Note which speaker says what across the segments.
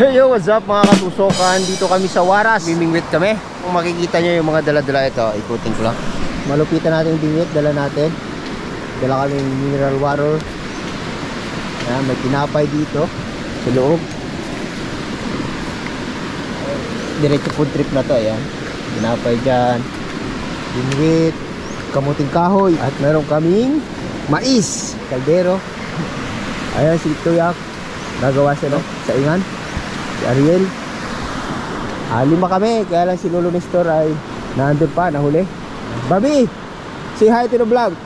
Speaker 1: Hey yo, what's up mga katusokan? Dito kami sa Waras. Bimingwit kami. Kung makikita nyo yung mga dala-dala ito, ikutin ko lang. Malupitan natin yung bingwit, dala natin. Dala kami yung mineral water. Ayan, may tinapay dito sa loob. Diretso food trip na to, ayan. Tinapay dyan, bingwit, kamuting kahoy. At meron kaming mais, kaldero. Ayan si Tuyak, nagawa siya no? Sa ingan. Si Ariel. 5 kami, kaya lang si Lolo Nestor ay nandun pa, nahuli. Bobby, say hi to the vlog.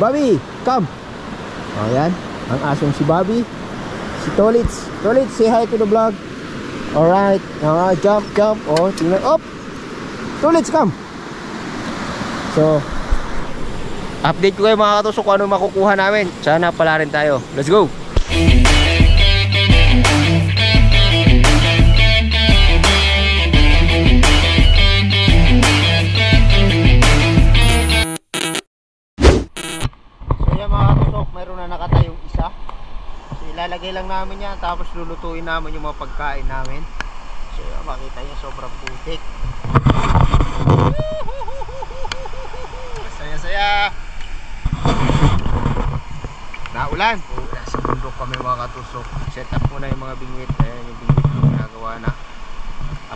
Speaker 1: Bobby, come. Ayan, ang asong si Bobby. Si Tolitz, Tolitz, say hi to the vlog. Alright, jump, jump. Oh, tingnan, op. Tolitz, come. So, update ko kayo mga katusok kung ano makukuha namin. Sana pala rin tayo. Let's go. Meron na nakatayong isa. So ilalagay lang namin yan, tapos lulutuin namin yung mga pagkain namin. So makita nyo sobrang putik. Saya-saya. Naulan. Nasa bundok kami mga katusok. Set up muna yung mga bingwit. Ayan yung bingwit ko ginagawa na.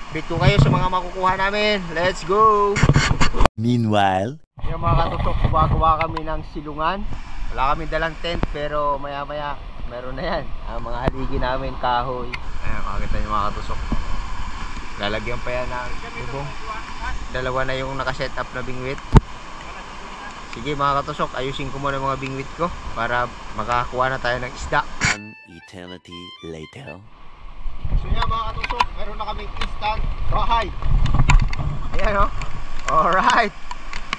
Speaker 1: Update ko kayo sa mga makukuha namin. Let's go.
Speaker 2: Meanwhile,
Speaker 1: yung mga katusok, gumagawa kami ng silungan. Wala kami dalang tent, pero maya maya meron na yan. Ang mga haligi namin, kahoy. Ayan, makakita nyo mga katusok. Lalagyan pa yan ng bubong. Dalawa na yung nakaset up na bingwit. Sige mga katusok, ayusin ko muna mga bingwit ko para makakuha na tayo ng isda.
Speaker 2: an eternity later.
Speaker 1: So yan mga katusok, meron na kaming instant bahay. Ayan o. Alright.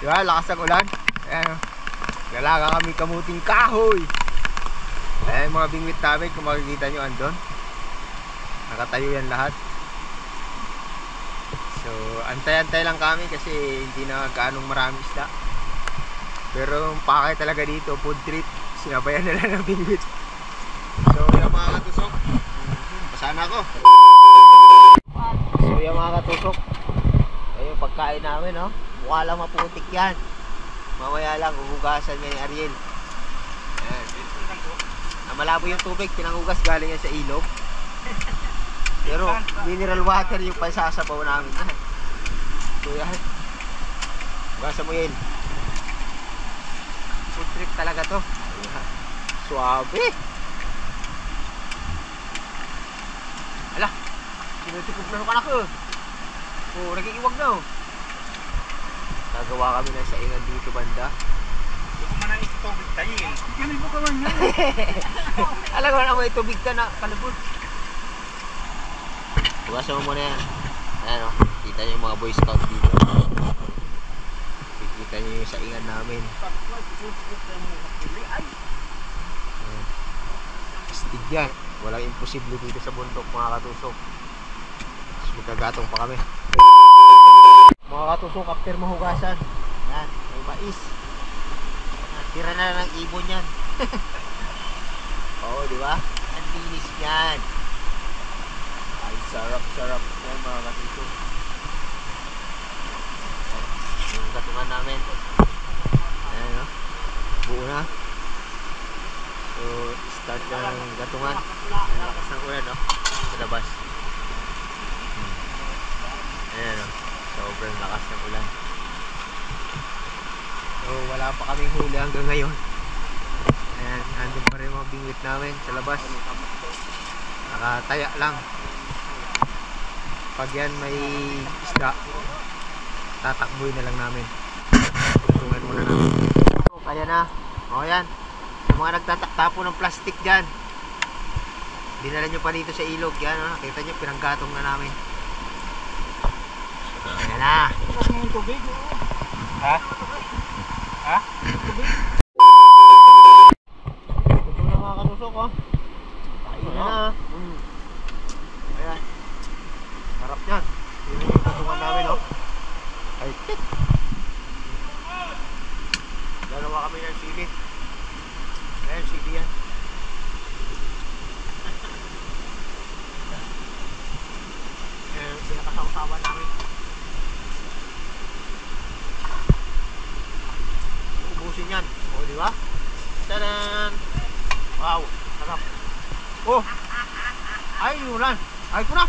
Speaker 1: Diba, lakas ang ulan. Ayan o. Lalaga kami kamuting kahoy. Ayan mga bingwit namin, kung makikita nyo andun. Nakatayo yan lahat. So antay-antay lang kami kasi hindi na gaanong marami isda. Pero yung pakay talaga dito, food trip, sinabayan nila ng bingwit. So yung mga katusok, pasana ako. So yung mga katusok, ayun yung pagkain namin, no? Mukha lang maputik yan. Mamaya lang, uhugasan niya ni Ariel. Ayan. Malabo yung tubig, pinangugas galing yan sa ilog. Pero mineral water yung pansasabaw namin. So yan. Hugasan mo yan. Food trip talaga to. Suabe. Ala, sinutikog na ka na ko. Oh, nagiiwag na oh. Nagawa kami ng saingan dito banda.
Speaker 3: Hindi ko man ang itubig tayo eh. Yan po ka man nga.
Speaker 1: Alam ko na may tubig ka na kalabot. Hugasan mo muna yan. Ayan o, kita nyo yung mga boy scout dito. Kikita nyo yung saingan namin. Astig yan. Walang imposible dito sa bundok mga katusok. Tapos magkagatong pa kami. Mga katusok, after mahugasan, yan, may mais. Tira na lang ng ibon yan. Oo, di ba? Ang linis yan. Ay, sarap-sarap yan mga katusok. Yung gatungan namin. Ayan, no? Buo na. So, start na ng gatungan. Ayan, lakas ng ulan, no? Sa labas. Ayan, no? Sobrang lakas ng ulan. So wala pa kaming huli hanggang ngayon. Ayan, andun pa rin mga bingwit namin sa labas. Nakataya lang. Pag yan may isda, tatakbuhin na lang namin. Tungan muna namin. So kaya na. O yan, yung mga nagtatapo ng plastic dyan, dinala nyo pa dito sa ilog. Yan, nakita nyo, pinanggatong na namin. Ayan na.
Speaker 3: Ha? Ha?
Speaker 1: Ito na mga katusok oh. Ayan na. Ayan. Harap yan. Yun yung tutungan namin oh. Ay tik. Dalawa kami ng sili. Ayan sili yan. asawa namin. Ubusin yan. O, di ba? Tadan! Wow, sarap. Oh! Ay, ulan. Ay, kuna!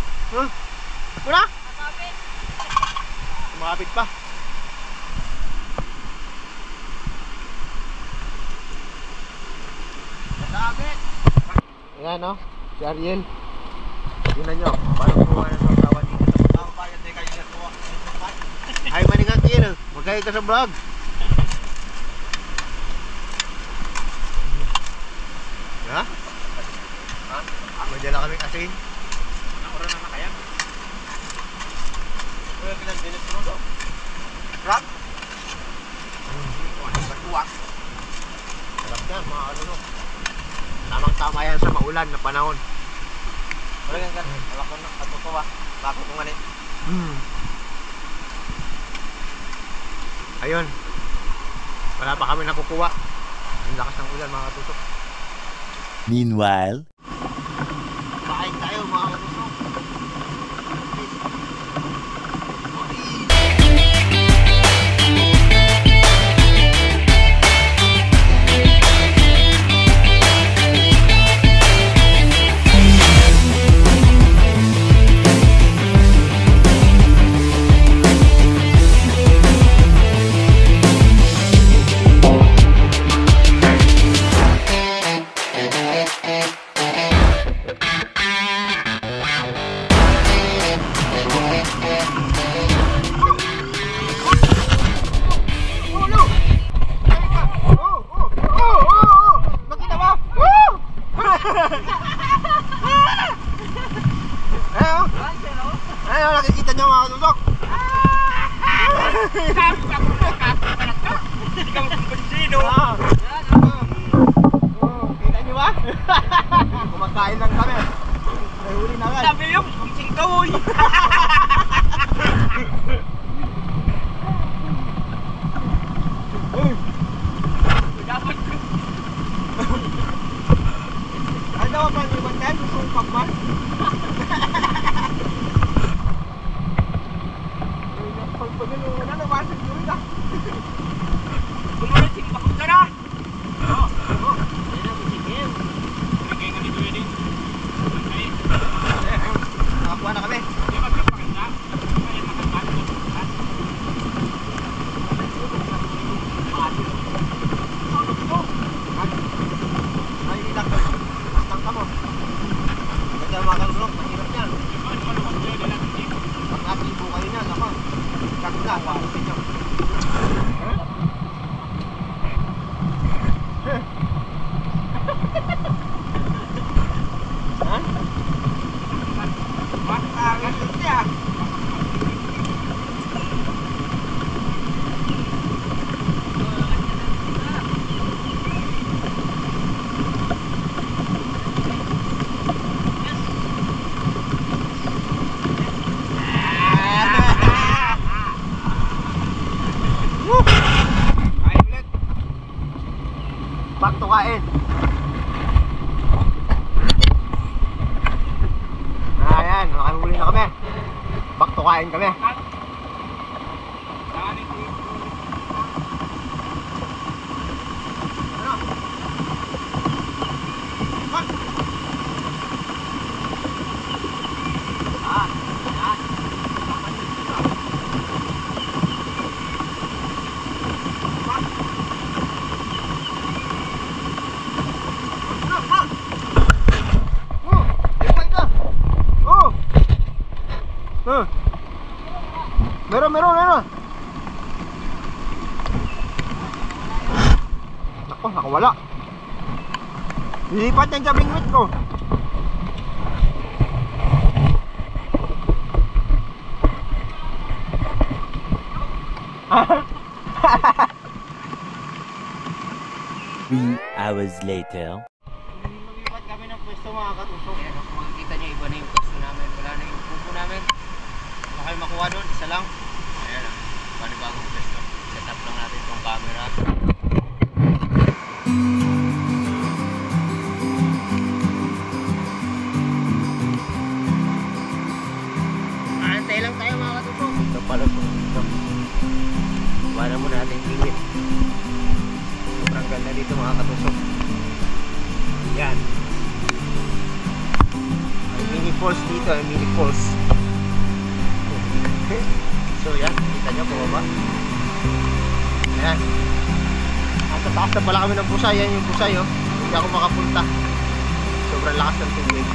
Speaker 1: Kuna! Kumapit pa. Kumapit! Ayan, no? Si Ariel. Tingnan nyo. Paano kumuha ng tawa dito? Tawang bayan din kayo nagawa. Ay, manigang kill. Magkaya ka sa vlog. Ha? Ha? Madala kaming asin. Nakuran na kaya? Kaya pinagdinis mo daw. Rock? Batuwak. Sarap yan, mga ano no. Tamang-tama yan sa maulan na panahon. Wala kang gan. Wala ko na. Ato ko ba? Bako ko nga rin. Ayun. Wala pa kami nakukuha. Ang lakas ng ulan mga tutok.
Speaker 2: Meanwhile,
Speaker 1: Kain tayo mga katusok. Ayun, nakikita nyo mga katusok.
Speaker 3: Hindi ka makumbensino.
Speaker 1: Kita nyo ba? Kumakain lang kami. May huli na agad.
Speaker 3: Sabi yung kumsing kawoy. Dapat ko.
Speaker 1: Ano ba ang ibang time? Gusto mong pagman? Pag nilungan na, nawasan yun na.
Speaker 3: Kumunod, simbakot ka na.
Speaker 1: Oo. Yan ang musikim.
Speaker 3: Lagay ka dito yun.
Speaker 1: Nakakuha na kami.
Speaker 3: Di ba magpakita? Kaya nakakano ka.
Speaker 1: Ay, nilak ko. Astang ka mo. Kaya mga kalulok, mahirap yan. Pag natibo kayo na, ako. Kagula, wawasin nyo. Ha?
Speaker 3: Makagat siya. Kain ulit.
Speaker 1: Back to kain. Ayan, nakahuli na kami. Back to kain kami. Meron. Nako, nakawala. Lilipat yan sa bingwit ko.
Speaker 2: Three hours later.
Speaker 1: Lumipat kami ng pwesto mga katusok.
Speaker 3: Ayan, kung makikita nyo, iba na yung pwesto namin. Wala na yung pupo namin.
Speaker 1: Baka kayo makuha doon, isa lang.
Speaker 3: Ayan, panibagong pwesto. Set up lang natin itong camera.
Speaker 1: Antay lang tayo mga dito ay mini falls. So yan, kita nyo pababa. Ayan. Sa taas na pala kami ng Busay. Yan yung Busay oh. Hindi ako makapunta. Sobrang lakas ng tubig.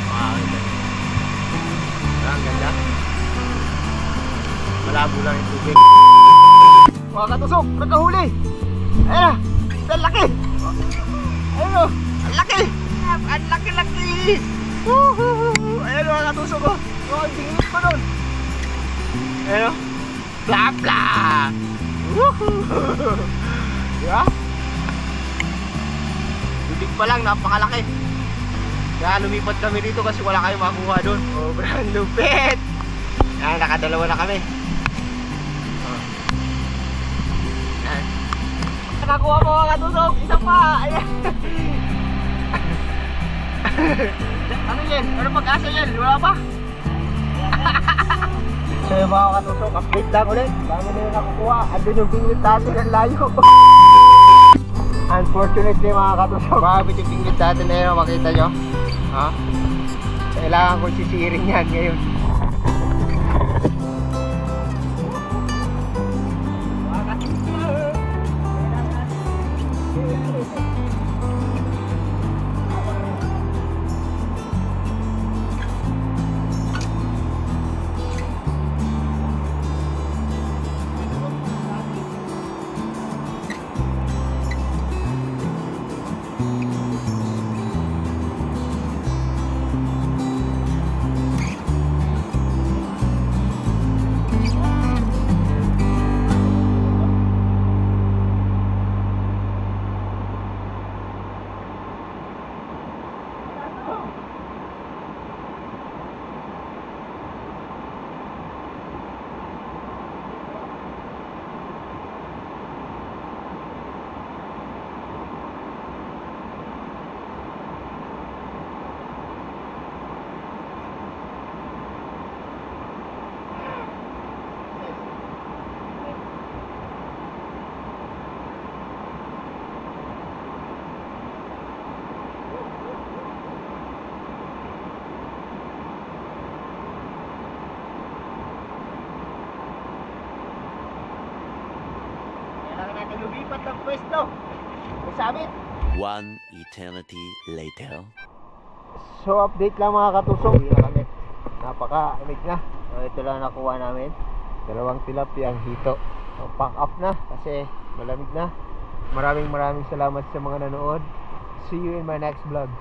Speaker 1: Makakita nyo. Ang ganda. Malabo lang yung tubig. Mga katusok, nagkahuli. Ayan na, ang laki. Ayan o, ang laki. Ang laki-laki. Ayan o mga katusok o. Ang dingit pa nun. Ayan o. Bla bla. Diba? Bibig pa lang, napakalaki. Kaya lumipat kami dito kasi wala kayong makuha doon. Sobrang lupit. Ayan, nakadalawa na kami. Ayan. Nakakuha mo mga katusok. Isa pa. Ayan. Ano yan? Ano pag-asa yan? Wala pa? So yung mga katusok, update lang ulit. Bago na yung nakukuha. Andun yung bingwit natin ang layo. Unfortunately mga katusok, bakit yung bingwit natin na yun, makita nyo? Ha? Kailangan ko sisiring yan ngayon. Lumipat ng pwesto. Masabit.
Speaker 2: One eternity later.
Speaker 1: So update lang mga katusok. Uwi na kami. Napaka-amig na. So, ito lang nakuha namin. 2 tilapia ang hito. So, pack up na kasi malamig na. Maraming salamat sa mga nanood. See you in my next vlog.